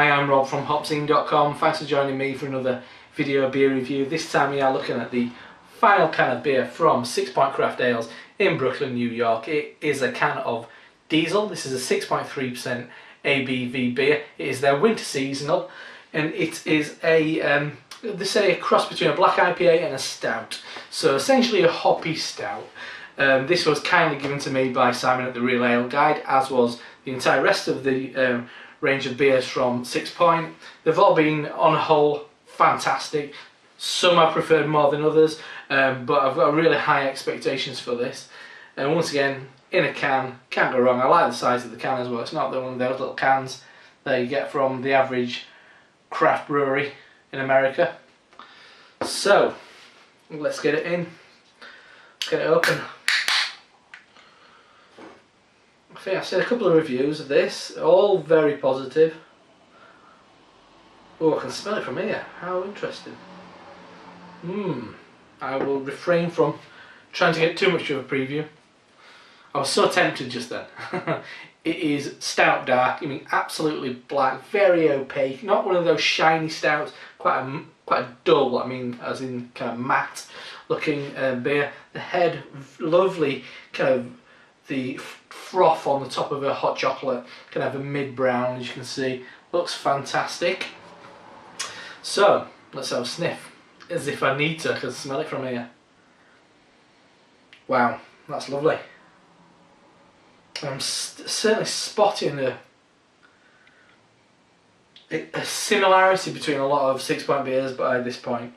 Hi, I'm Rob from HopZine.com. Thanks for joining me for another video beer review. This time we are looking at the final can of beer from Sixpoint Craft Ales in Brooklyn, New York. It is a can of Diesel. This is a 6.3% ABV beer. It is their winter seasonal, and it is a they say a cross between a black IPA and a stout. So essentially a hoppy stout. This was kindly given to me by Simon at the Real Ale Guide, as was the entire rest of the range of beers from Sixpoint. They've all been, on a whole, fantastic. Some I preferred more than others, but I've got really high expectations for this. And once again, in a can, can't go wrong. I like the size of the can as well. It's not one of those little cans that you get from the average craft brewery in America. So, let's get it in. Let's get it open. I think I've seen a couple of reviews of this, all very positive. Oh, I can smell it from here. How interesting. I will refrain from trying to get too much of a preview. I was so tempted just then. It is stout dark, I mean absolutely black, very opaque, not one of those shiny stouts, quite a dull, I mean as in kind of matte looking beer. The head, lovely kind of the froth on the top of a hot chocolate, can have a mid-brown as you can see, looks fantastic. So let's have a sniff, as if I need to, I can smell it from here. Wow, that's lovely. I'm certainly spotting a similarity between a lot of Sixpoint beers by this point.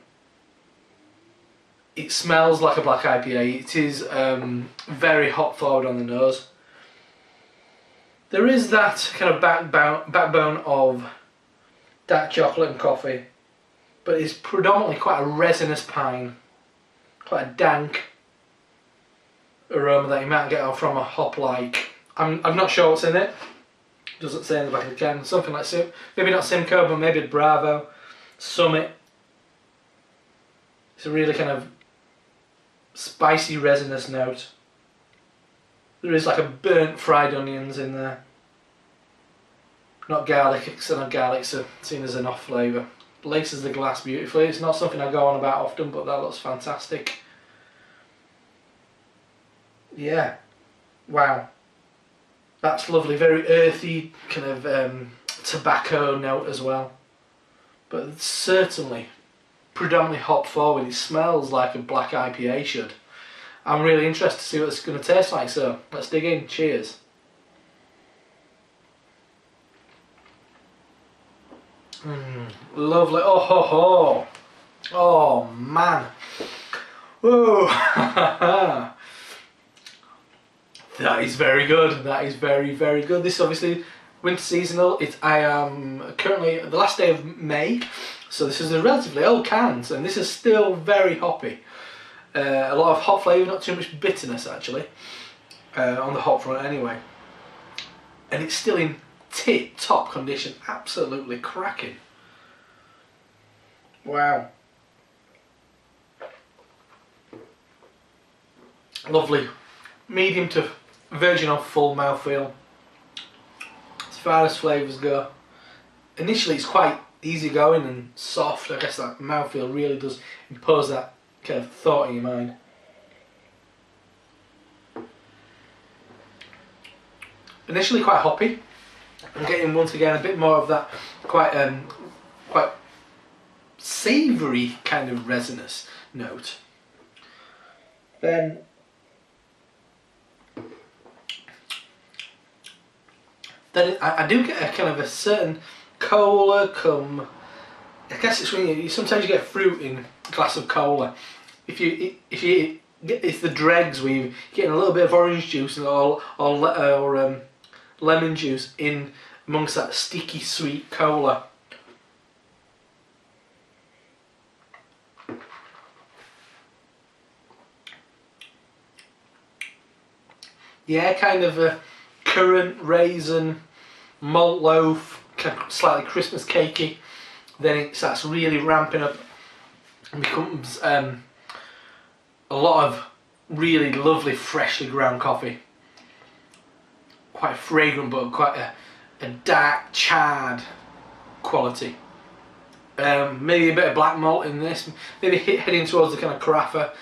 It smells like a black IPA. It is very hop forward on the nose. There is that kind of backbone of dark chocolate and coffee, but it's predominantly quite a resinous pine, quite a dank aroma that you might get from a hop like. I'm not sure what's in it. Doesn't say in the back of the can. Something like maybe not Simcoe, but maybe Bravo, Summit. It's a really kind of spicy resinous note. There is like a burnt fried onions in there. Not garlic, because I know garlic's seen as an off flavour. Laces the glass beautifully. It's not something I go on about often, but that looks fantastic. Yeah, wow, that's lovely. Very earthy, kind of tobacco note as well, but certainly predominantly hop forward. It smells like a black IPA should. I'm really interested to see what it's going to taste like, so let's dig in. Cheers. Lovely. Oh ho ho. Oh man. Whoa. That is very good. That is very, very good. This is obviously winter seasonal. I am currently the last day of May, so this is a relatively old can, and this is still very hoppy. A lot of hop flavour, not too much bitterness actually, on the hop front anyway. And it's still in tip-top condition, absolutely cracking. Wow. Lovely. Medium to virgin or full mouthfeel. As far as flavours go, initially it's quite easy going and soft. I guess that mouthfeel really does impose that kind of thought in your mind. Initially quite hoppy. I'm getting once again a bit more of that quite savoury kind of resinous note. Then I do get a kind of a certain cola come. I guess it's when you sometimes you get fruit in a glass of cola. If you get, it's the dregs where you're getting a little bit of orange juice or lemon juice in amongst that sticky sweet cola. Yeah, kind of a currant, raisin, malt loaf, kind of slightly Christmas cakey. Then it starts really ramping up and becomes a lot of really lovely freshly ground coffee. Quite fragrant, but quite a dark charred quality. Maybe a bit of black malt in this, maybe heading towards the kind of carafa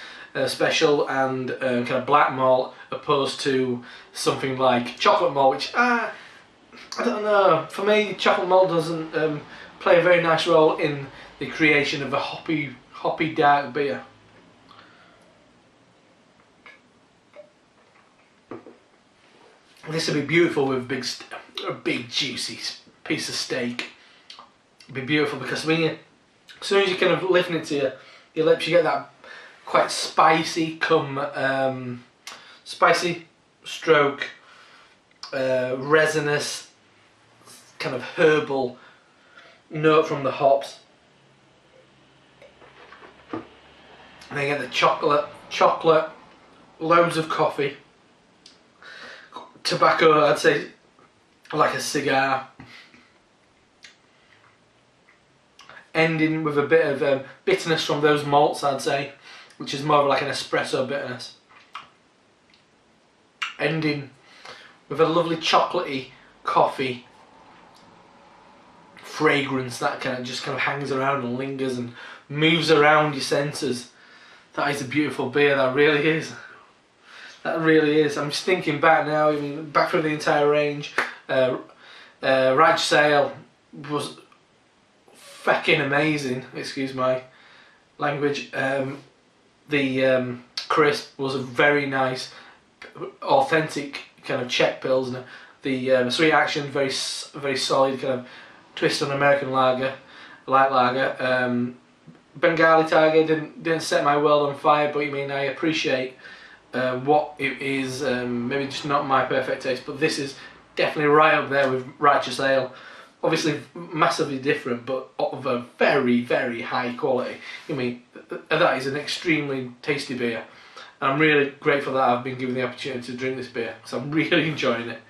special and kind of black malt, opposed to something like chocolate malt, which I don't know, for me chocolate malt doesn't play a very nice role in the creation of a hoppy dark beer. This would be beautiful with a big juicy piece of steak. It'd be beautiful because when as soon as you kind of lifting it to your lips, you get that quite spicy spicy stroke resinous kind of herbal note from the hops. And then you get the chocolate, loads of coffee, tobacco, I'd say like a cigar, ending with a bit of bitterness from those malts, I'd say, which is more of like an espresso bitterness, ending with a lovely chocolatey coffee fragrance that just kind of hangs around and lingers and moves around your senses. That is a beautiful beer, that really is. That really is. I'm just thinking back now, I mean, back through the entire range. Raj Sale was fucking amazing, excuse my language. The crisp was a very nice, authentic kind of Czech Pilsner. The Sweet Action, very solid kind of twist on American lager, light lager. Bengali Tiger didn't set my world on fire, but I appreciate what it is. Maybe just not my perfect taste, but this is definitely right up there with Righteous Ale. Obviously massively different, but of a very, very high quality. That is an extremely tasty beer. And I'm really grateful that I've been given the opportunity to drink this beer, because I'm really enjoying it.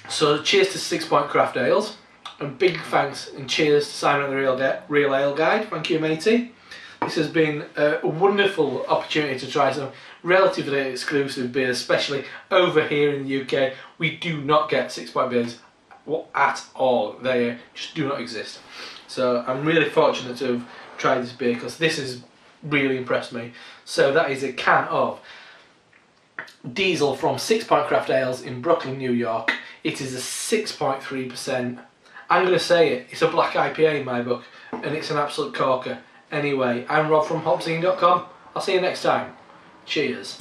So cheers to Sixpoint Craft Ales, and big thanks and cheers to Simon at the Real Ale Guide. Thank you, matey. This has been a wonderful opportunity to try some relatively exclusive beers, especially over here in the UK. We do not get Sixpoint beers at all. They just do not exist. So I'm really fortunate to have tried this beer, because this has really impressed me. So that is a can of Diesel from Sixpoint Craft Ales in Brooklyn, New York. It is a 6.3%. I'm going to say it's a black IPA in my book, and it's an absolute corker. Anyway, I'm Rob from HopZine.com. I'll see you next time. Cheers.